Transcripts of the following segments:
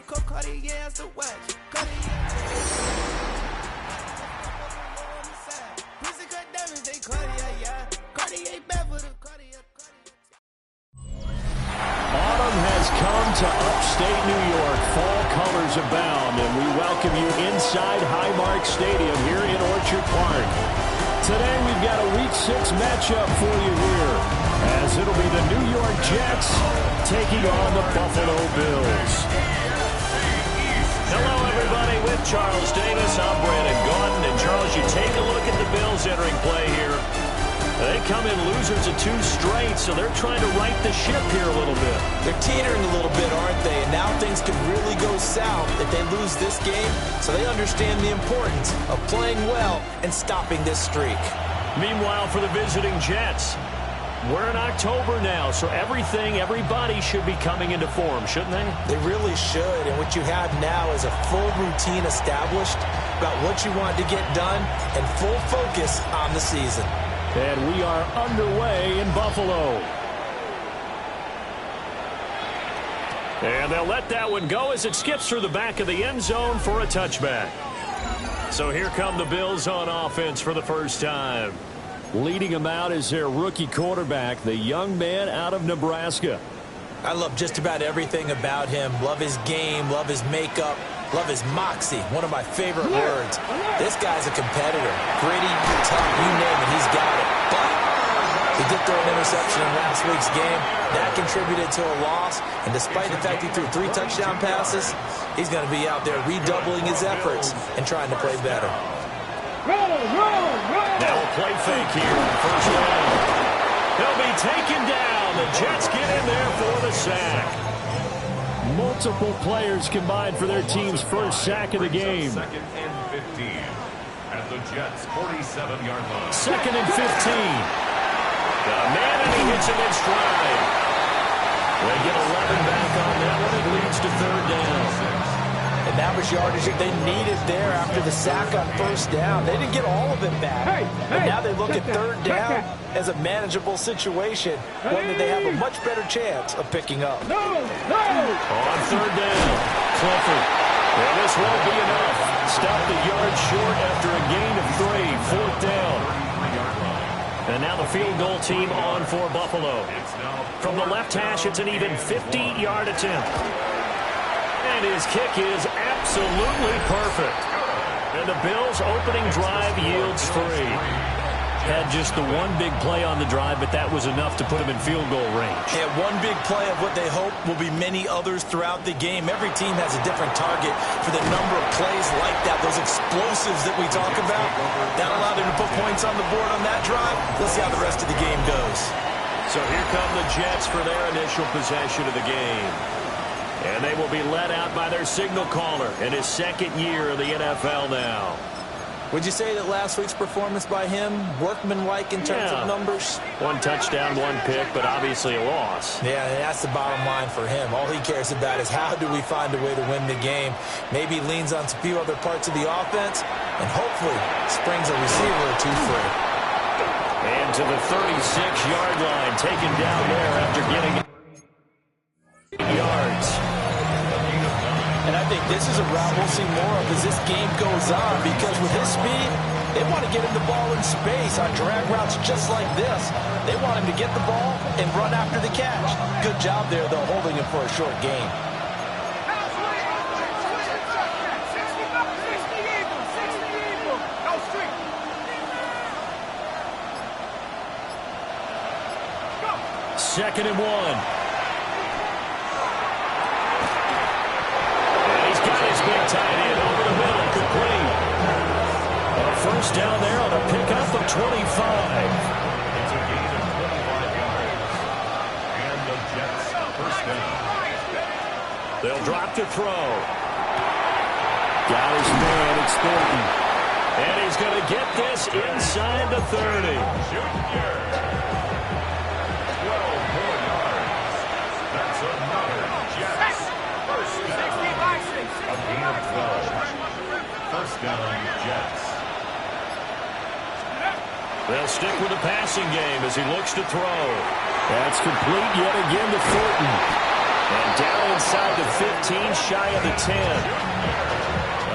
Autumn has come to upstate New York. Fall colors abound, and we welcome you inside Highmark Stadium here in Orchard Park. Today we've got a Week 6 matchup for you here, as it'll be the New York Jets taking on the Buffalo Bills. Hello, everybody. With Charles Davis, I'm Brandon Gaudin. And, Charles, you take a look at the Bills entering play here. They come in losers of 2 straight, so they're trying to right the ship here a little bit. They're teetering a little bit, aren't they? And now things could really go south if they lose this game, so they understand the importance of playing well and stopping this streak. Meanwhile, for the visiting Jets, we're in October now, so everybody should be coming into form, shouldn't they? They really should, and what you have now is a full routine established about what you want to get done and full focus on the season. And we are underway in Buffalo. And they'll let that one go as it skips through the back of the end zone for a touchback. So here come the Bills on offense for the first time. Leading them out is their rookie quarterback, the young man out of Nebraska. I love just about everything about him. Love his game, love his makeup, love his moxie. One of my favorite words. This guy's a competitor. Gritty, tough, you name it, he's got it. But he did throw an interception in last week's game. That contributed to a loss. And despite the fact he threw 3 touchdown passes, he's going to be out there redoubling his efforts and trying to play better. Now a play fake here on first down. He'll be taken down. The Jets get in there for the sack. Multiple players combined for their team's first sack of the game. Second and 15 at the Jets' 47-yard line. Second and 15. Got a man, and he hits him in stride. They get 11 back on that one. It leads to third down. And that was yardage that they needed there after the sack on first down. They didn't get all of it back. But now they look at third down as a manageable situation, one that they have a much better chance of picking up. On third down, Clifford. And this won't be enough. Stop the yard short after a gain of 3. Fourth down. And now the field goal team on for Buffalo. From the left hash, it's an even 50-yard attempt. And his kick is absolutely perfect. And the Bills' opening drive yields 3. Had just the one big play on the drive, but that was enough to put him in field goal range. Yeah, one big play of what they hope will be many others throughout the game. Every team has a different target for the number of plays like that, those explosives that we talk about. That allowed them to put points on the board on that drive. Let's see how the rest of the game goes. So here come the Jets for their initial possession of the game. And they will be led out by their signal caller in his second year of the NFL now. Would you say that last week's performance by him, workmanlike in terms of numbers? 1 touchdown, 1 pick, but obviously a loss. Yeah, that's the bottom line for him. All he cares about is how do we find a way to win the game. Maybe leans on a few other parts of the offense, and hopefully springs a receiver or 2 free. And to the 36-yard line, taken down there after getting 8 yards. And I think this is a route we'll see more of as this game goes on, because with his speed, they want to get him the ball in space on drag routes just like this. They want him to get the ball and run after the catch. Good job there, though, holding him for a short gain. Second and 1. Big tight end over the middle, complete. A first down there on a pickup of 25. It's a gain of 25 yards. And the Jets first down. They'll drop to throw. Got his man, it's Thornton. And he's going to get this inside the 30. 12 more yards. That's another Jets first down. A gain of 12. First down, Jets. They'll stick with the passing game as he looks to throw. That's complete yet again to Thornton. And down inside the 15, just shy of the 10.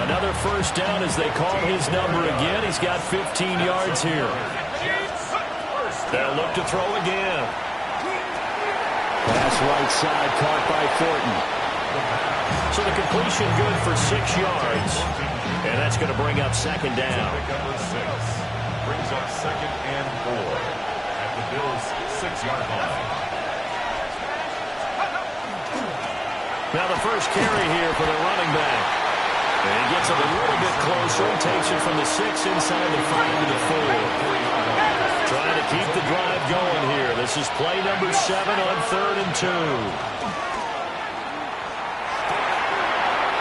Another first down as they call his number again. He's got 15 yards here. They'll look to throw again. Pass right side, caught by Thornton. So the completion good for 6 yards. And that's going to bring up second down. Number 6 brings up 2nd and 4 at the Bills' 6-yard line. Now the first carry here for the running back. And he gets it a little bit closer and takes it from the 6 inside the 5 to the 4. Trying to keep the drive going here. This is play number 7 on 3rd and 2.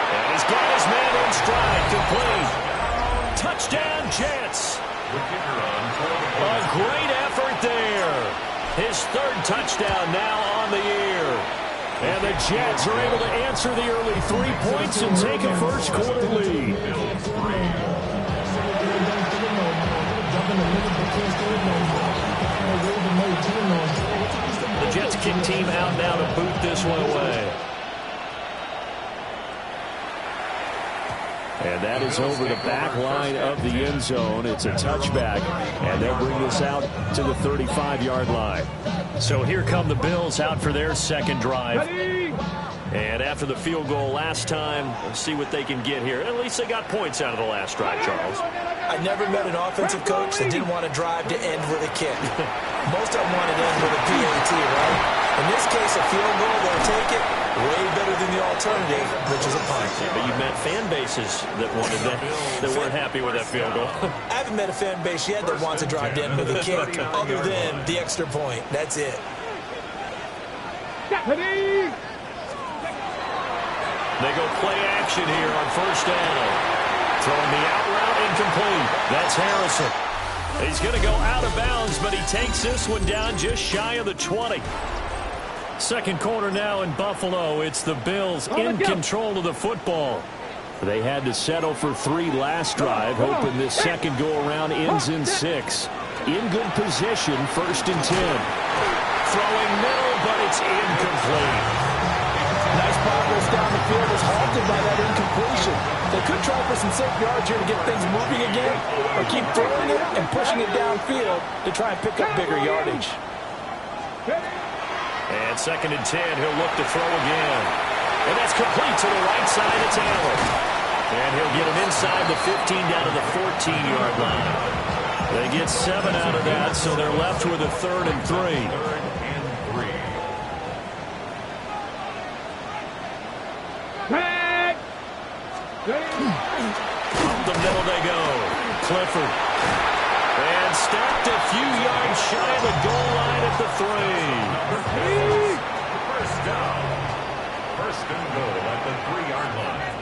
And he's got his man in stride, complete. Touchdown, Jets. A great effort there. His 3rd touchdown now on the year. And the Jets are able to answer the early 3 points and take a first quarter lead. The Jets kick team out now to boot this one away. And that is over the back line of the end zone. It's a touchback, and they'll bring this out to the 35-yard line. So here come the Bills out for their second drive. And after the field goal last time, let's see what they can get here. At least they got points out of the last drive, Charles. I never met an offensive coach that didn't want to drive to end with a kick. Most of them want to end with a PAT, right? In this case, a field goal, they'll take it. Way better than the alternative, which is a punt. Yeah, but you've met fan bases that wanted that weren't happy with that field goal. I haven't met a fan base yet that wants to drive to end with a kick, other than the extra point. That's it. They go play action here on first down. Throwing the out route incomplete. That's Harrison. He's going to go out of bounds, but he takes this one down just shy of the 20. Second quarter now in Buffalo. It's the Bills in control of the football. They had to settle for 3 last drive, hoping this second go-around ends in 6. In good position, 1st and 10. Throwing middle, but it's incomplete. Nice progress down the field was halted by that incompletion. They could try for some safe yards here to get things moving again, or keep throwing it and pushing it downfield to try and pick up bigger yardage. And 2nd and 10, he'll look to throw again. And that's complete to the right side of Allen. And he'll get him inside the 15 down to the 14-yard line. They get 7 out of that, so they're left with a 3rd and 3. Up the middle they go. Clifford. And stopped a few yards shy of the goal line at the 3. First down. 1st and goal at the 3-yard line.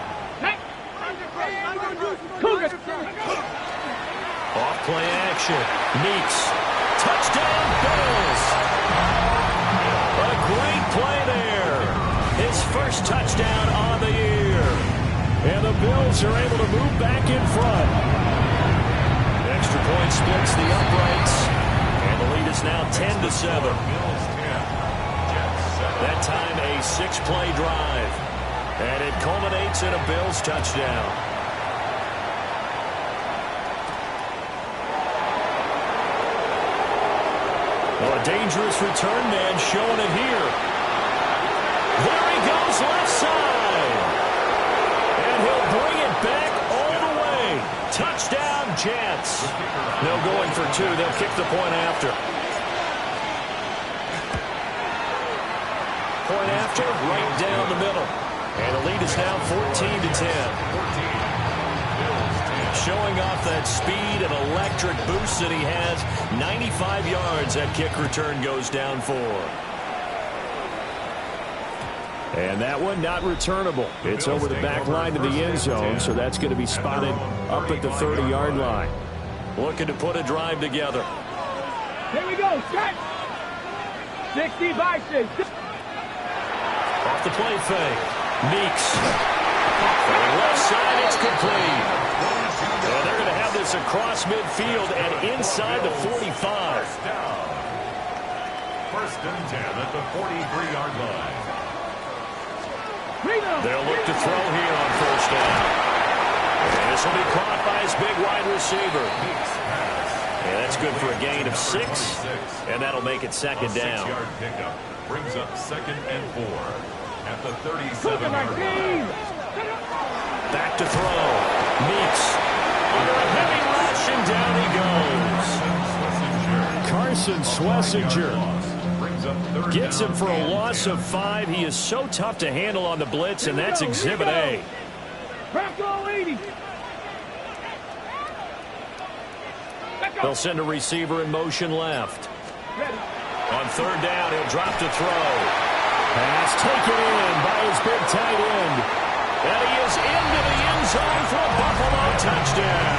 Off play action. Meeks. Touchdown Bills. A great play there. His first touchdown on the year. And the Bills are able to move back in front. Extra point splits the uprights. And the lead is now 10-7. That time a 6-play drive. And it culminates in a Bills touchdown. Oh, a dangerous return man showing it here. There he goes left side. And he'll bring it back all the way. Touchdown, Jets. No going for 2. They'll kick the point after. Point after, right down the middle. And the lead is now 14-10. Showing off that speed and electric boost that he has. 95 yards that kick return goes down for. And that one not returnable. It's over the back line to the end zone, so that's going to be spotted up at the 30-yard line. Looking to put a drive together. Here we go, set. 60 by 6. Off the play fake. Meeks. On the left side, it's complete. And they're going to have this across midfield and inside the 45. First and 10 at the 43-yard line. They'll look to throw here on first down. And this will be caught by his big wide receiver. And that's good for a gain of 6. And that'll make it second down. 6-yard pickup brings up 2nd and 4 at the 37-yard line. Back to throw. Meeks under a heavy rush, and down he goes. Carson Schlesinger gets him for a loss of 5. He is so tough to handle on the blitz, and that's Exhibit A. They'll send a receiver in motion left. On 3rd down, he'll drop to throw. Pass taken in by his big tight end. And he is into the end zone for a Buffalo touchdown.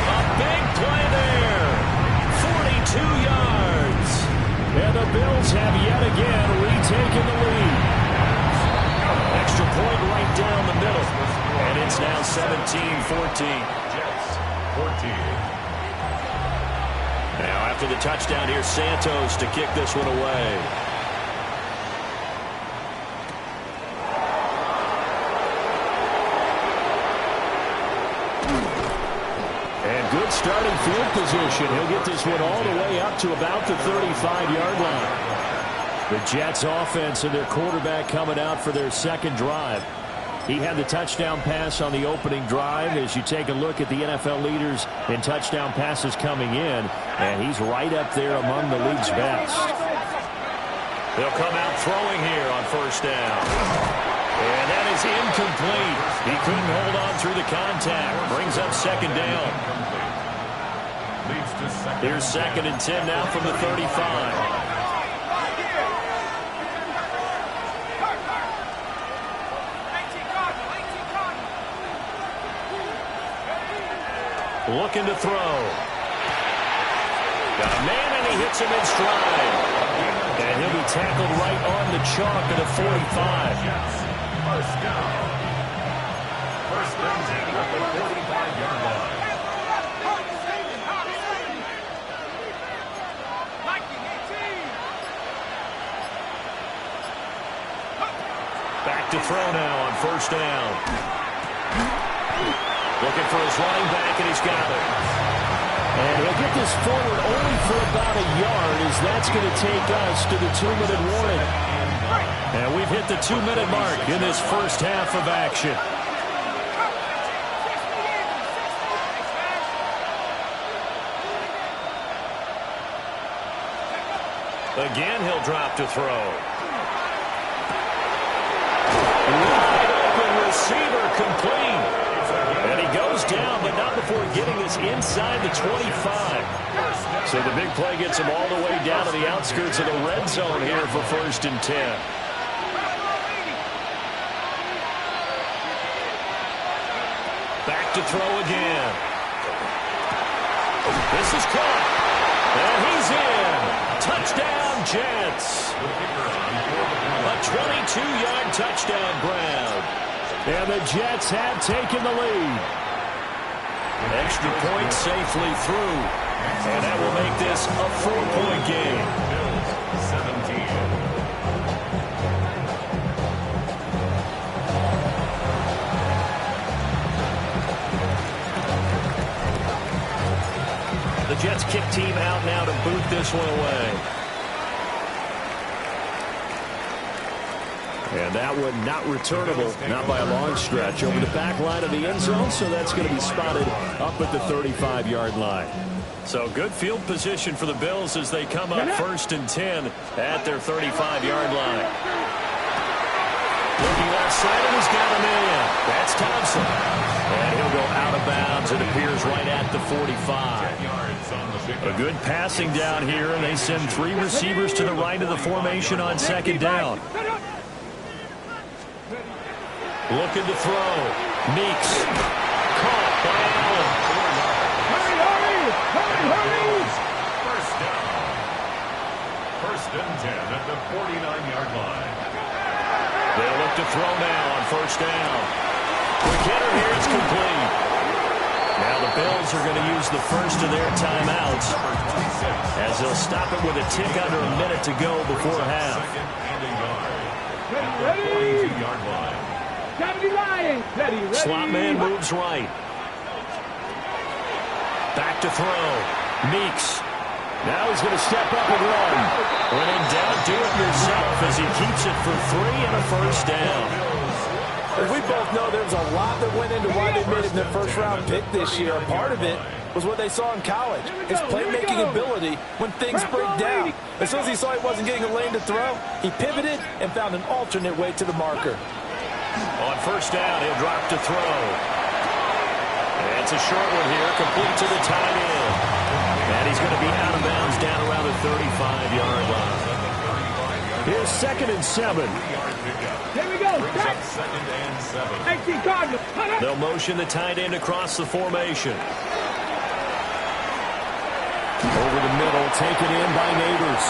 A big play there. 42 yards. And the Bills have yet again retaken the lead. Extra point right down the middle. And it's now 17-14. Now after the touchdown, here's Santos to kick this one away. And good starting field position. He'll get this one all the way up to about the 35-yard line. The Jets offense and their quarterback coming out for their second drive. He had the touchdown pass on the opening drive. As you take a look at the NFL leaders in touchdown passes coming in, and he's right up there among the league's best. They'll come out throwing here on first down. And that is incomplete. He couldn't hold on through the contact. Brings up second down. Here's 2nd and 10 now from the 35. Looking to throw. Got a man, and he hits him in stride. And he'll be tackled right on the chalk at the 45. First down. First and 10 at the 45-yard line. Back to throw now on first down. Looking for his running back, and he's got it. And he'll get this forward only for about a yard, as that's going to take us to the 2-minute warning. And we've hit the 2-minute mark in this first half of action. Again, he'll drop to throw. Wide open receiver complete. And he goes down, but not before getting us inside the 25. So the big play gets him all the way down to the outskirts of the red zone here for 1st and 10. Back to throw again. This is caught. And he's in. Touchdown, Jets. A 22-yard touchdown grab. And the Jets have taken the lead. Extra point safely through. And that will make this a 4-point game. 17. The Jets kick team out now to boot this one away. And that one not returnable, not by a long stretch, over the back line of the end zone, so that's going to be spotted up at the 35-yard line. So good field position for the Bills as they come up 1st and 10 at their 35-yard line. Looking left side, and he's got him in. That's Thompson. And he'll go out of bounds. It appears right at the 45. A good passing down here, and they send 3 receivers to the right of the formation on 2nd down. Looking to throw. Meeks. Caught by Allen. First down. 1st and 10 at the 49-yard line. They'll look to throw now on 1st down. Quick hitter here is complete. Now the Bills are going to use the first of their timeouts as they'll stop it with a tick under a minute to go before half. 2nd and a yard. the 42-yard line. Slot man moves right. Back to throw. Meeks. Now he's going to step up and run. When in doubt, do it yourself as he keeps it for 3 and a first down. As we both know, there's a lot that went into why they made him their first-round pick this year. Part of it was what they saw in college, his playmaking ability when things break down. As soon as he saw he wasn't getting a lane to throw, he pivoted and found an alternate way to the marker. On first down, he'll drop to throw. And it's a short one here, complete to the tight end. And he's going to be out of bounds down around the 35-yard line. Here's 2nd and 7. Here we go. Second and 7. They'll motion the tight end across the formation. Over the middle, taken in by Neighbors.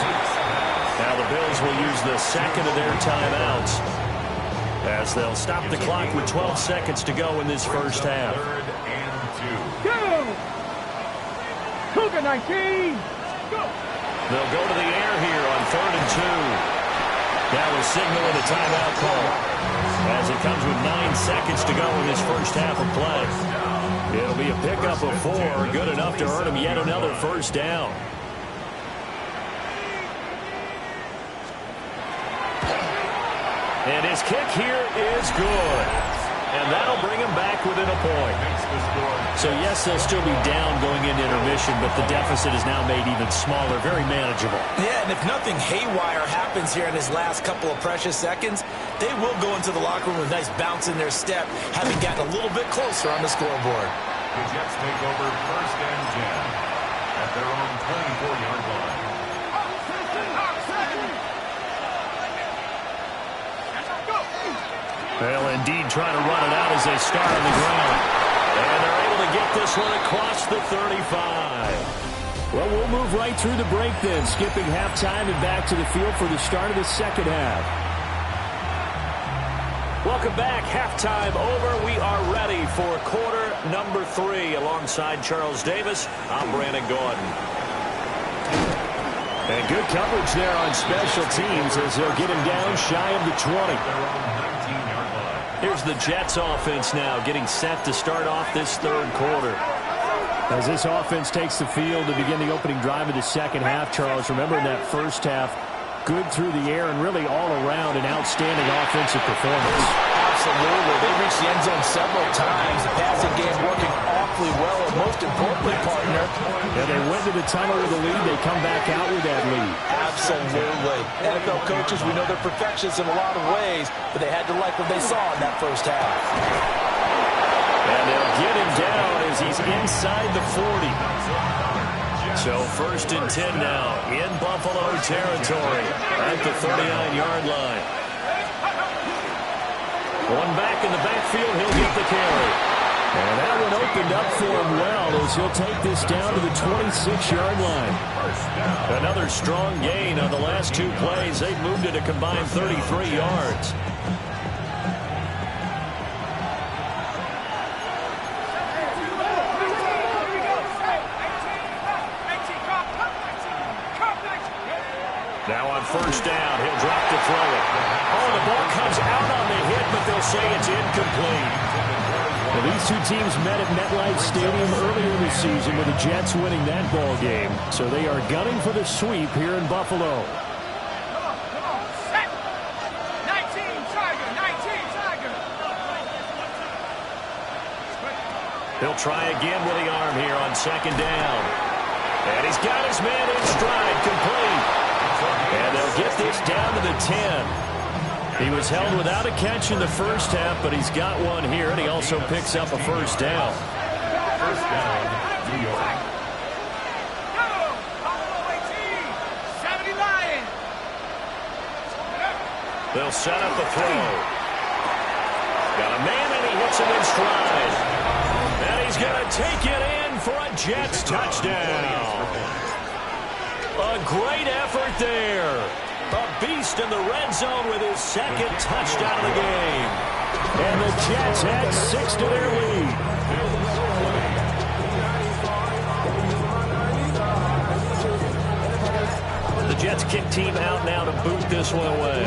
Now the Bills will use the second of their timeouts as they'll stop the clock with 12 seconds to go in this first half. 3rd and 2. Go! Cougar 19! Go! They'll go to the air here on 3rd and 2. That was signaling a timeout call as it comes with 9 seconds to go in this first half of play. It'll be a pickup of 4, good enough to earn him yet another first down. And his kick here is good. And that'll bring him back within a point. So, yes, they'll still be down going into intermission, but the deficit is now made even smaller, very manageable. Yeah, and if nothing haywire happens here in his last couple of precious seconds, they will go into the locker room with a nice bounce in their step, having gotten a little bit closer on the scoreboard. The Jets take over 1st and 10 at their own 24-yard line. They'll indeed try to run it out as they start on the ground. And they're able to get this one across the 35. Well, we'll move right through the break then, skipping halftime and back to the field for the start of the second half. Welcome back. Halftime over. We are ready for quarter number 3. Alongside Charles Davis, I'm Brandon Gordon. And good coverage there on special teams as they'll get him down shy of the 20. Here's the Jets offense now getting set to start off this third quarter. As this offense takes the field to begin the opening drive of the second half, Charles, remember in that first half, good through the air and really all around an outstanding offensive performance. Absolutely. They reached the end zone several times. The passing game working awfully well, and most importantly, partner. Yeah, they went to the tunnel with a lead. They come back out with that lead. Absolutely. NFL coaches, we know they're perfectionists in a lot of ways, but they had to like what they saw in that first half. And they'll get him down as he's inside the 40. So 1st and 10 now in Buffalo territory at the 39-yard line. One back in the backfield, he'll get the carry. And that one opened up for him well as he'll take this down to the 26-yard line. Another strong gain on the last 2 plays. They've moved it a combined 33 yards. Now on first down, he'll drop to throw it. Oh, the ball comes out on the hit, but they'll say it's incomplete. Well, these two teams met at MetLife Stadium earlier this season with the Jets winning that ball game. So they are gunning for the sweep here in Buffalo. Set. 19, Tiger, 19, Tiger. He'll try again with the arm here on second down. And he's got his man in stride, complete. And they'll get this down to the 10. He was held without a catch in the first half, but he's got one here, and he also picks up a first down. First down, New York. They'll set up the throw. Got a man, and he hits him in stride. And he's going to take it in for a Jets touchdown. A great effort there. A beast in the red zone with his second touchdown of the game. And the Jets add 6 to their lead. The Jets kick team out now to boot this one away.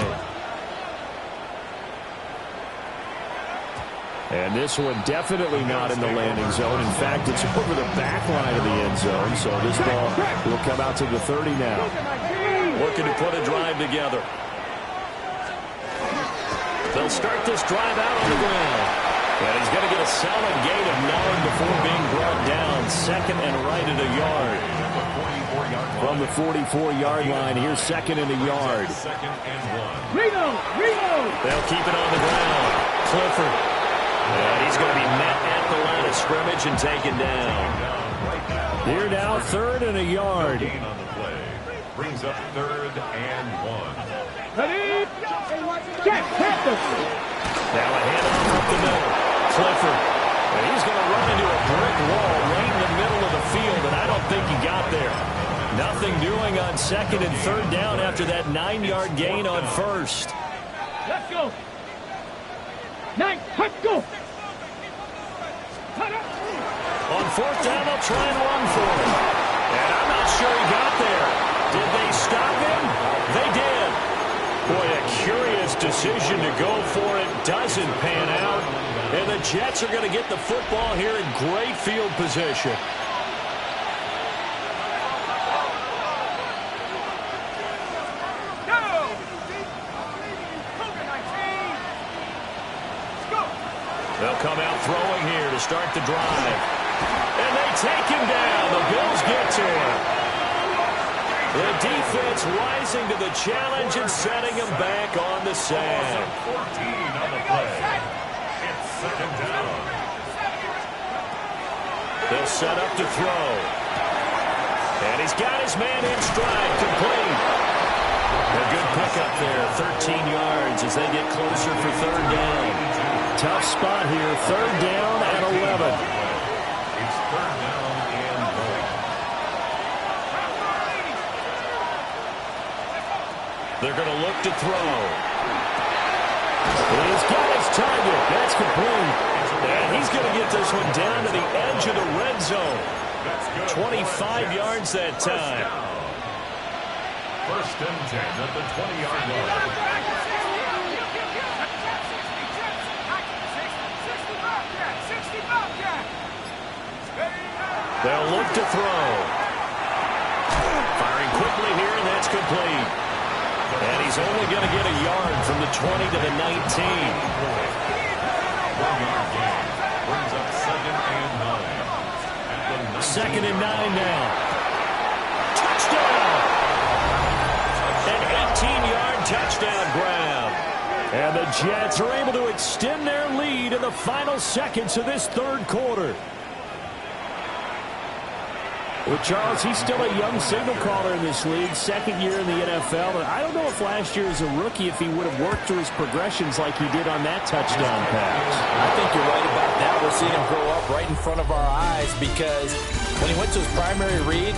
And this one definitely not in the landing zone. In fact, it's over the back line of the end zone. So this ball will come out to the 30 now. Looking to put a drive together. They'll start this drive out on the ground. And he's going to get a solid gain of 9 before being brought down. Second and right at a yard. From the 44-yard line, here's second and a yard. They'll keep it on the ground. Clifford. And he's going to be met at the line of scrimmage and taken down. Here now, third and a yard. Gain on the play. Brings up 3rd and 1. Ready? Now a handoff up the middle. Clifford. And he's going to run into a brick wall right in the middle of the field, and I don't think he got there. Nothing doing on second and third down after that 9-yard gain on first. Let's go. 9, let's go. On fourth down, they'll try and run for him. And I'm not sure he got there. Did they stop him? They did. Boy, a curious decision to go for it. Doesn't pan out. And the Jets are going to get the football here in great field position. They'll come out throwing here to start the drive. And they take him down. The Bills get to him. The defense rising to the challenge and setting him back on the sand. 14 on the play. It's 2nd down. They'll set up to throw. And he's got his man in stride, complete. A good pickup there, 13 yards as they get closer for third down. Tough spot here, third down at 11. It's 3rd down and going. They're going to look to throw. He's got his target. That's complete. And he's going to get this one down to the edge of the red zone. 25 yards that time. 1st and 10 at the 20-yard line. They'll look to throw. Firing quickly here, and that's complete. And he's only going to get a yard from the 20 to the 19. 1-yard gain. Brings up 2nd and 9. Second and 9 now. Touchdown! An 18-yard touchdown grab. And the Jets are able to extend their lead in the final seconds of this third quarter. Well, Charles, he's still a young signal caller in this league, second year in the NFL. And I don't know if last year as a rookie, if he would have worked through his progressions like he did on that touchdown pass. I think you're right about that. We're seeing him grow up right in front of our eyes because when he went to his primary read,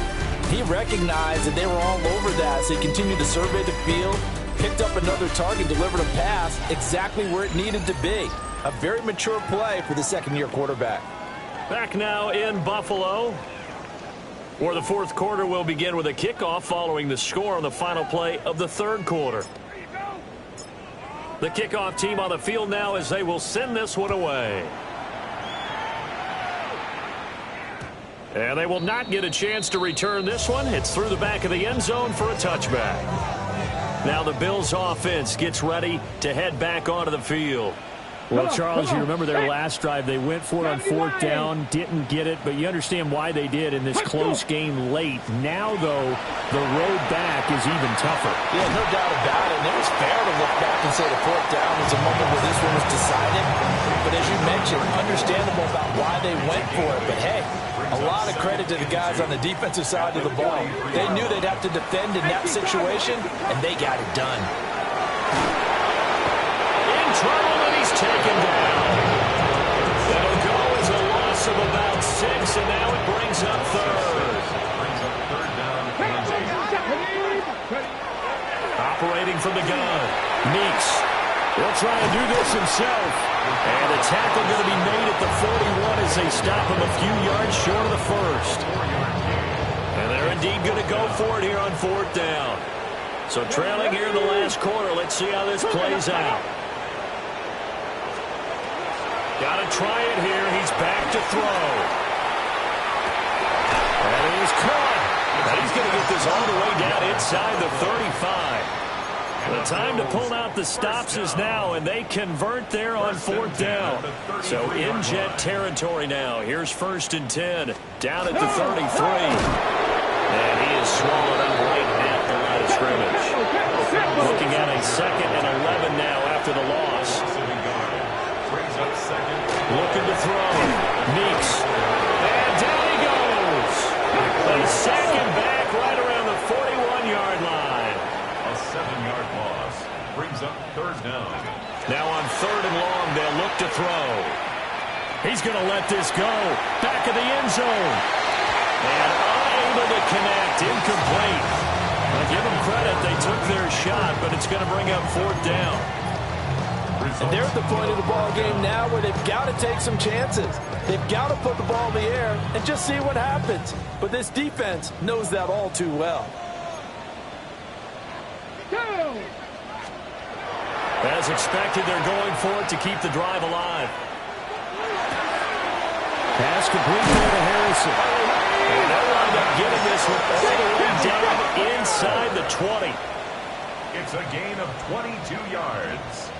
he recognized that they were all over that. So he continued to survey the field, picked up another target, delivered a pass exactly where it needed to be. A very mature play for the second-year quarterback. Back now in Buffalo, where the fourth quarter will begin with a kickoff following the score on the final play of the third quarter. The kickoff team on the field now as they will send this one away. And they will not get a chance to return this one. It's through the back of the end zone for a touchback. Now the Bills offense gets ready to head back onto the field. Well, Charles, you remember their last drive. They went for it on fourth down, didn't get it, but you understand why they did in this close game late. Now, though, the road back is even tougher. Yeah, no doubt about it. And it was fair to look back and say the fourth down was a moment where this one was decided. But as you mentioned, understandable about why they went for it. But, hey, a lot of credit to the guys on the defensive side of the ball. They knew they'd have to defend in that situation, and they got it done. In trouble, and he's taken down. That'll go as a loss of about 6, and now it brings up third. Brings up 3rd down and 8. Operating from the gun, Meeks, he'll try and do this himself. and the tackle going to be made at the 41 as they stop him a few yards short of the first. And they're indeed going to go for it here on fourth down. So trailing here in the last quarter, let's see how this plays out. Got to try it here. He's back to throw. That is caught. And he's going to get this all the way down inside the 35. The time to pull out the stops is now, and they convert there on 4th down. So in Jet territory now. Here's 1st and 10, down at the 33. And he is swallowed up right at the line of scrimmage. Looking at a 2nd and 11 now after the loss. Looking to throw. Meeks. And down he goes. A second back right around the 41-yard line. A 7-yard loss brings up 3rd down. Now on 3rd and long, they'll look to throw. He's going to let this go. Back of the end zone. And unable to connect. Incomplete. I give them credit. They took their shot, but it's going to bring up 4th down. And they're at the point of the ball game now where they've got to take some chances. They've got to put the ball in the air and just see what happens. But this defense knows that all too well. As expected, they're going for it to keep the drive alive. Pass complete there to Harrison. And they'll wind up getting this one all the way down inside the 20. It's a gain of 22 yards.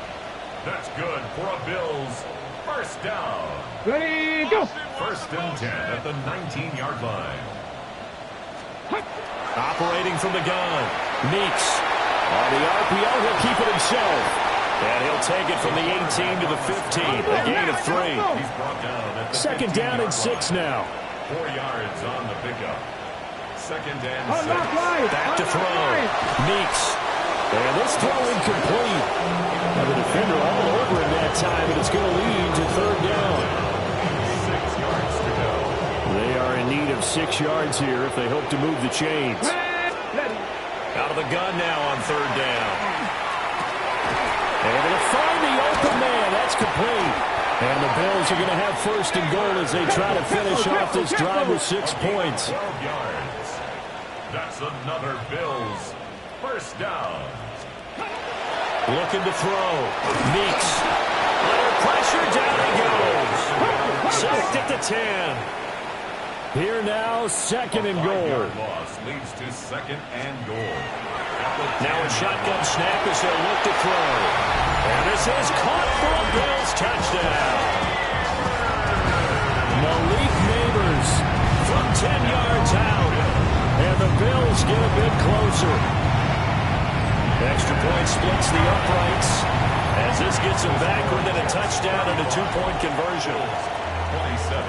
That's good for a Bills 1st down. Ready, go. 1st and 10 at the 19-yard line. Operating from the gun. Meeks. On the RPO, he'll keep it himself. And he'll take it from the 18 to the 15. A gain of 3. He's brought down at the 2nd down and 6 now. 4 yards on the pickup. 2nd and 6. Back to throw. Meeks. And this throw incomplete. Now the defender all over him that time, and it's going to lead to 3rd down. 6 yards to go. They are in need of 6 yards here if they hope to move the chains. Out of the gun now on 3rd down. Able to find the open man. That's complete. And the Bills are going to have 1st and goal as they try to finish off this drive with 6 points. 12 yards. That's another Bills 1st down. Looking to throw. Meeks. Under pressure, down he goes. Sacked at the 10. Here now, 2nd and goal. 5-yard loss leads to 2nd and goal. Now a shotgun snap as they'll look to throw. And this is caught for a Bills touchdown. Malik Neighbors From 10 yards out. and the Bills get a bit closer. Extra point splits the uprights as this gets them back within a touchdown and a 2-point conversion. 27.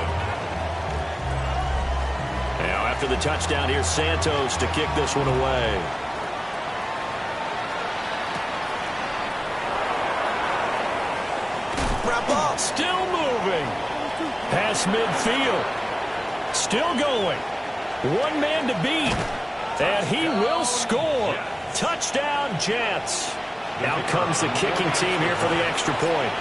Now after the touchdown, here's Santos to kick this one away. Wrap up. Still moving. Past midfield. Still going. One man to beat. And he will score. Touchdown, Jets. Out comes the kicking team here for the extra point.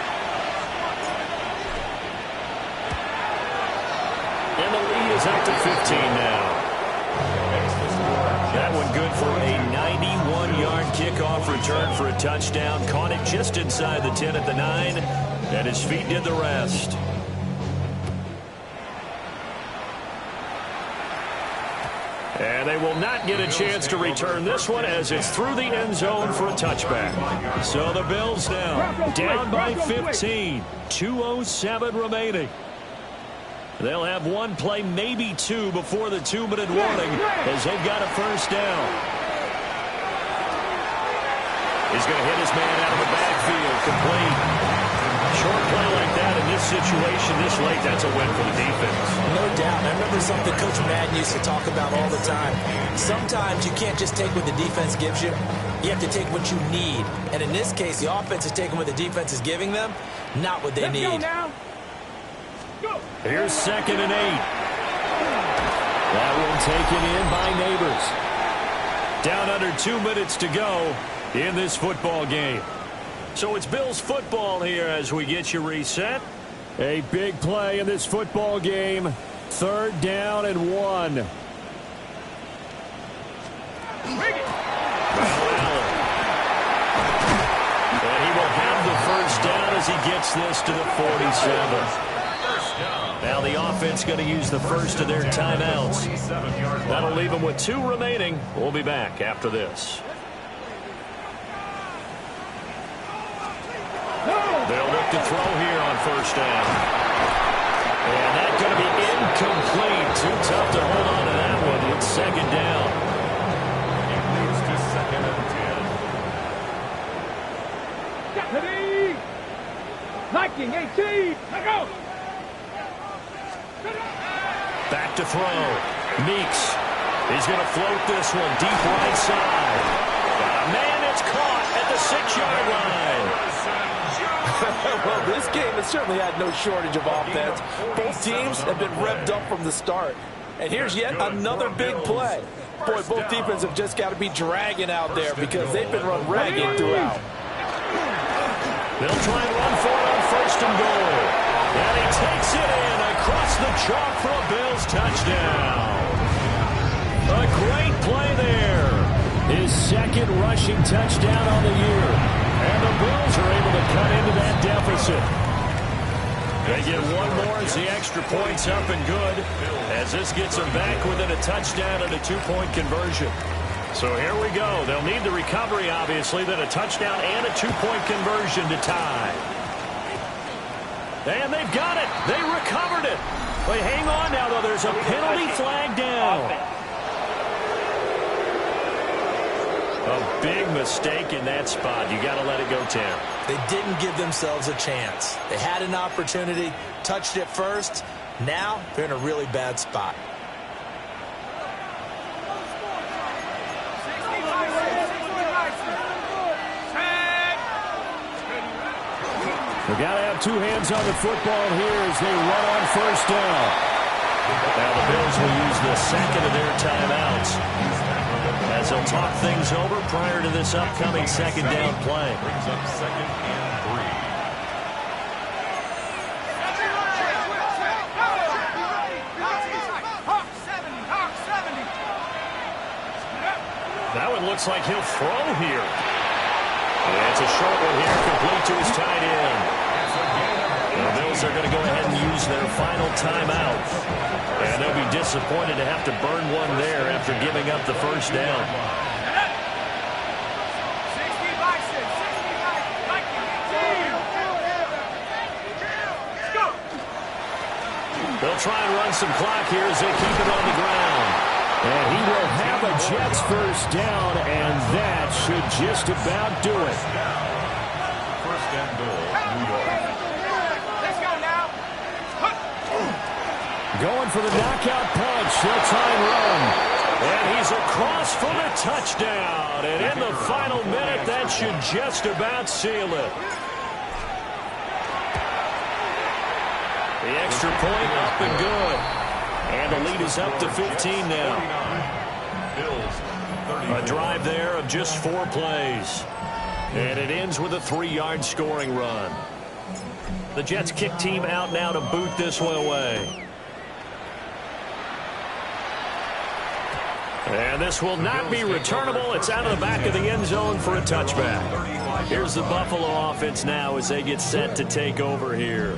And the lead is up to 15 now. That one good for a 91-yard kickoff return for a touchdown. Caught it just inside the 10 at the 9. And his feet did the rest. And they will not get a chance to return this one as it's through the end zone for a touchback. So the Bills now down by 15. 2:07 remaining. They'll have one play, maybe two, before the 2-minute warning as they've got a 1st down. He's going to hit his man out of the backfield. Complete. Short play like that in this situation this late, that's a win for the defense. No doubt. I remember something Coach Madden used to talk about all the time. Sometimes you can't just take what the defense gives you. You have to take what you need. And in this case, the offense is taking what the defense is giving them, not what they need. Let's go now. Go. Here's 2nd and 8. That one taken in by Neighbors. Down under 2 minutes to go in this football game. So it's Bills football here as we get you reset. A big play in this football game. 3rd down and 1. Bring it. And he will have the 1st down as as he gets this to the 47. Now the offense going to use the first of their timeouts. That'll leave them with 2 remaining. We'll be back after this. They'll look to throw here on first down. And that's going to be incomplete. Too tough to hold on to that one. It's second down. It moves to second and 10. Liking 18. Let go. Back to throw. Meeks. He's going to float this one deep right side. Man, it's caught at the 6-yard line. Well, this game has certainly had no shortage of offense. Both teams have been revved up from the start. And here's yet another big play. Boy, both defenses have just got to be dragging out there because they've been run ragged throughout. They'll try and run for it on first and goal. And he takes it in across the chalk for a Bills touchdown. A great play there. His second rushing touchdown on the year. And the Bills are able to cut into that deficit. They get one more as the extra point's up and good. As this gets them back within a touchdown and a 2-point conversion. So here we go. They'll need the recovery, obviously, then a touchdown and a 2-point conversion to tie. And they've got it. They recovered it. But hang on now, though. There's a penalty flag down. A big mistake in that spot. You got to let it go, Tim. They didn't give themselves a chance. They had an opportunity, touched it first. Now they're in a really bad spot. We've got to have 2 hands on the football here as they run on first down. Now the Bills will use the second of their timeouts as they'll talk things over prior to this upcoming second down play. Brings up second and 3. That one looks like he'll throw here. And it's a short one here, complete to his tight end. The Bills are going to go ahead and use their final timeout. And they'll be disappointed to have to burn one there after giving up the first down. They'll try and run some clock here as they keep it on the ground. And he will have a Jets first down, and that should just about do it. First and goal, New York. Let's go now. Going for the knockout punch. He'll try and run. And he's across for the touchdown. And in the final minute, that should just about seal it. The extra point up and good. And the lead is up to 15 now. A drive there of just 4 plays. And it ends with a 3-yard scoring run. The Jets kick team out now to boot this one away. And this will not be returnable. It's out of the back of the end zone for a touchback. Here's the Buffalo offense now as they get set to take over here.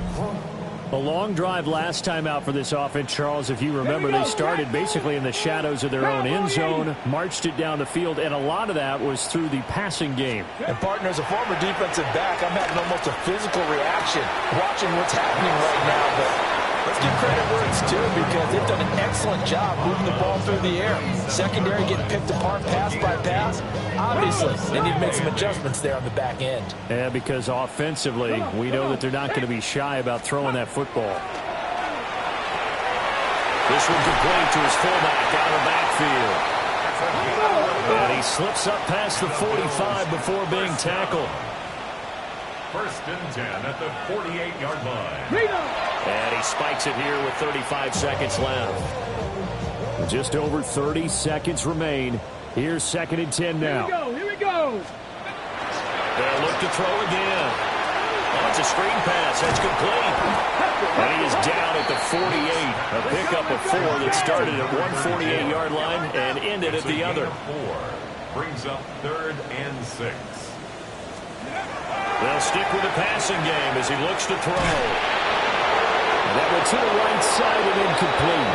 A long drive last time out for this offense, Charles. If you remember, they started basically in the shadows of their own end zone, marched it down the field, and a lot of that was through the passing game. And, partner, as a former defensive back, I'm having almost a physical reaction watching what's happening right now. But let's give credit where it's due because they've done an excellent job moving the ball through the air. Secondary getting picked apart pass by pass. Obviously, they need to make some adjustments there on the back end. Yeah, because offensively, we know that they're not going to be shy about throwing that football. This one complete to his fullback out of the backfield. And he slips up past the 45 before being tackled. First and 10 at the 48-yard line. And he spikes it here with 35 seconds left. Just over 30 seconds remain. Here's second and 10 now. Here we go. They'll look to throw again. Oh, it's a screen pass. That's complete. And he is down at the 48. A pickup of 4 that started at 148-yard line and ended at the other. 4 brings up 3rd and 6. They'll stick with the passing game as he looks to throw. And that went to the right side and incomplete.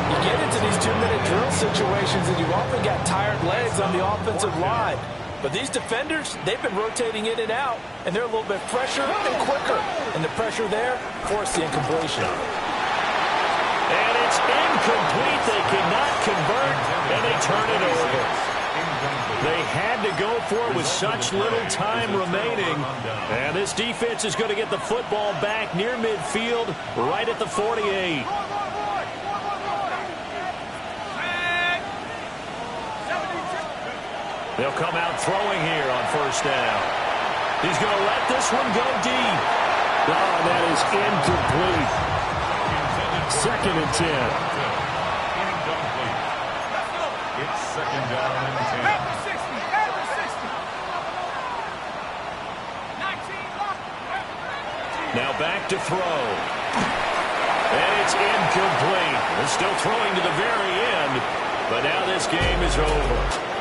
You get into these 2-minute drill situations and you've often got tired legs on the offensive line. But these defenders, they've been rotating in and out, and they're a little bit fresher and quicker. And the pressure there forced the incompletion. And it's incomplete. They cannot convert, and they turn it over. They had to go for it with such little time remaining. And this defense is going to get the football back near midfield, right at the 48. They'll come out throwing here on first down. He's going to let this one go deep. Oh, that is incomplete. 2nd and 10. It's 2nd down and 10. At the 60. At the 60. 19. Now back to throw. And it's incomplete. They're still throwing to the very end, but now this game is over.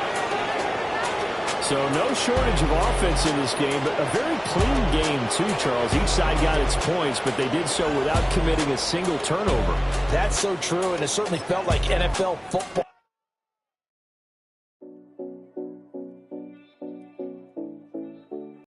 So no shortage of offense in this game, but a very clean game too, Charles. Each side got its points, but they did so without committing a single turnover. That's so true, and it certainly felt like NFL football.